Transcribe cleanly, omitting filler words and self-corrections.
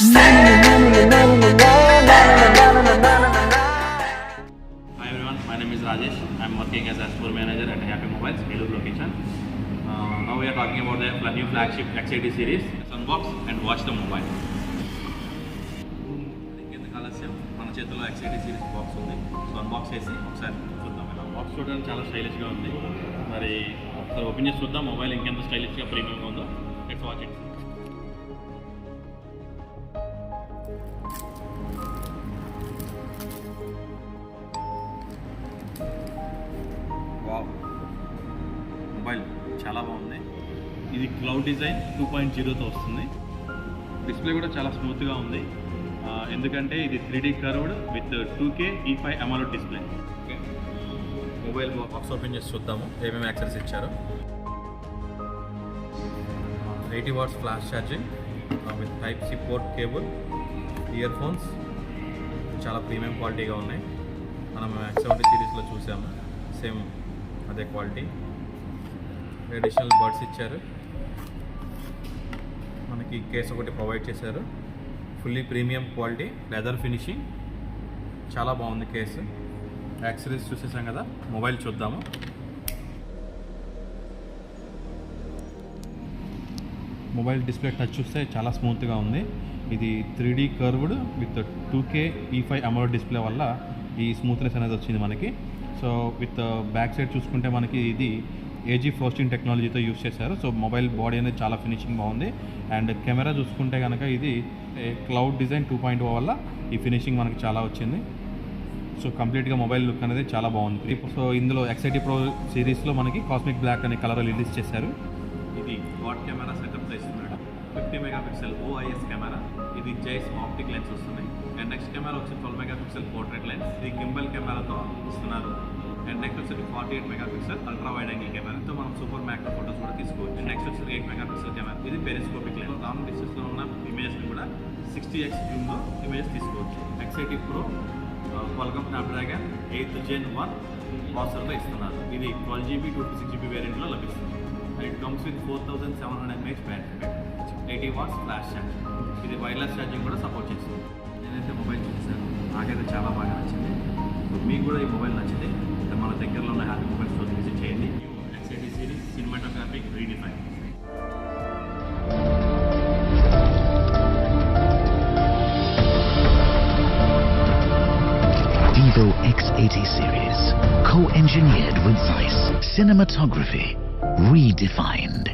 Hi everyone, my name is Rajesh. I am working as a store manager at Happy Mobiles, Telugu location. Now we are talking about the new flagship X80 series. Let's unbox and watch the mobile. మన చేతిలో X80 series box ఉంది. So unbox చేసి ఒకసారి చూద్దాం. Box చూడడానికి చాలా స్టైలిష్గా ఉంది. మరి ఒకసారి ఓపెన్ చేసి చూద్దాం మొబైల్ ఇంకెంత స్టైలిష్గా ప్రీమియంగా ఉందో. Let's watch it. Wow, mobile చాలా బాగుంది. ఇది క్లౌడ్ డిజైన్ 2.0తో వస్తుంది. డిస్ప్లే కూడా చాలా స్మూత్గా ఉంది, ఎందుకంటే ఇది 3D curved with 2K E5 AMOLED display. Okay, mobile box open చేసి చూద్దాము ఏమేమి యాక్సెస్ ఇచ్చారో. 80 watts flash charging with Type-C port cable, earphones చాలా ప్రీమియం క్వాలిటీగా ఉన్నాయి. మనం X70 సిరీస్లో చూసాము, సేమ్ అదే క్వాలిటీ. అడిషనల్ బడ్స్ ఇచ్చారు, మనకి కేస్ ఒకటి ప్రొవైడ్ చేశారు. Fully premium quality leather finishing, చాలా బాగుంది కేసు. యాక్సెసరీస్ చూసేసాం కదా, మొబైల్ చూద్దాము. మొబైల్ డిస్ప్లే టచ్ చూస్తే చాలా స్మూత్గా ఉంది. ఇది 3D curved with 2K E5 AMOLED display వల్ల ఈ స్మూత్నెస్ అనేది వచ్చింది మనకి. సో విత్ బ్యాక్ సైడ్ చూసుకుంటే మనకి ఇది ఏజీ ఫ్రోస్టింగ్ టెక్నాలజీతో యూస్ చేశారు. సో మొబైల్ బాడీ అనేది చాలా ఫినిషింగ్ బాగుంది. అండ్ కెమెరా చూసుకుంటే కనుక ఇది క్లౌడ్ డిజైన్ 2.0 వల్ల ఈ ఫినిషింగ్ మనకి చాలా వచ్చింది. సో కంప్లీట్గా మొబైల్ లుక్ అనేది చాలా బాగుంది. సో ఇందులో X80 Pro సిరీస్లో మనకి కాస్మిక్ బ్లాక్ అనే కలర్ రిలీజ్ చేశారు. ఇది క్వాడ్ కెమెరా సెటప్తో ఇస్తున్నాడు. 50 మెగాపిక్సెల్ OIS కెమెరా, ఇది జైస్ ఆప్టిక్ లెన్స్ వస్తుంది. అండ్ నెక్స్ట్ కెమెరా వచ్చి 12 మెగాపిక్సెల్ పోర్ట్రేట్ లెన్స్, ఇది గింబల్ కెమెరాతో ఇస్తున్నారు. అండ్ నెక్స్ట్ వచ్చి 48 మెగాపిక్సెల్ అల్ట్రా వైడ్ యాంగిల్ కెమెరాతో మనం సూపర్ మ్యాక్రో ఫోటోస్ కూడా తీసుకోవచ్చు. నెక్స్ట్ వచ్చి 8 మెగాపిక్సెల్ కెమెరా, ఇది పెరిస్కోపిక్ లెన్స్. లాంగ్ డిస్టెన్స్లో ఉన్న ఇమేజ్ని కూడా 60x జూమ్లో ఇమేజ్ తీసుకోవచ్చు. X80 Pro Qualcomm Snapdragon 8th Gen 1 ప్రాసెసర్తో ఇస్తున్నారు. ఇది 12GB 256GB వేరియంట్లో లభిస్తుంది. And it comes with 4700 mAh battery back, 80 watts flash charging. ఇది వైర్లెస్ ఛార్జింగ్ కూడా సపోర్ట్ చేస్తుంది. నేనైతే మొబైల్ చూసాను, నాకైతే చాలా బాగా నచ్చింది. సో మీకు కూడా ఈ మొబైల్ నచ్చితే మన దగ్గరలో ఉన్న హ్యాపీ మొబైల్ స్టోర్ విజిట్ చేయండి. X80 series cinematography redifined. Vivo X80 series, co-engineered with Zeiss. Cinematography redefined.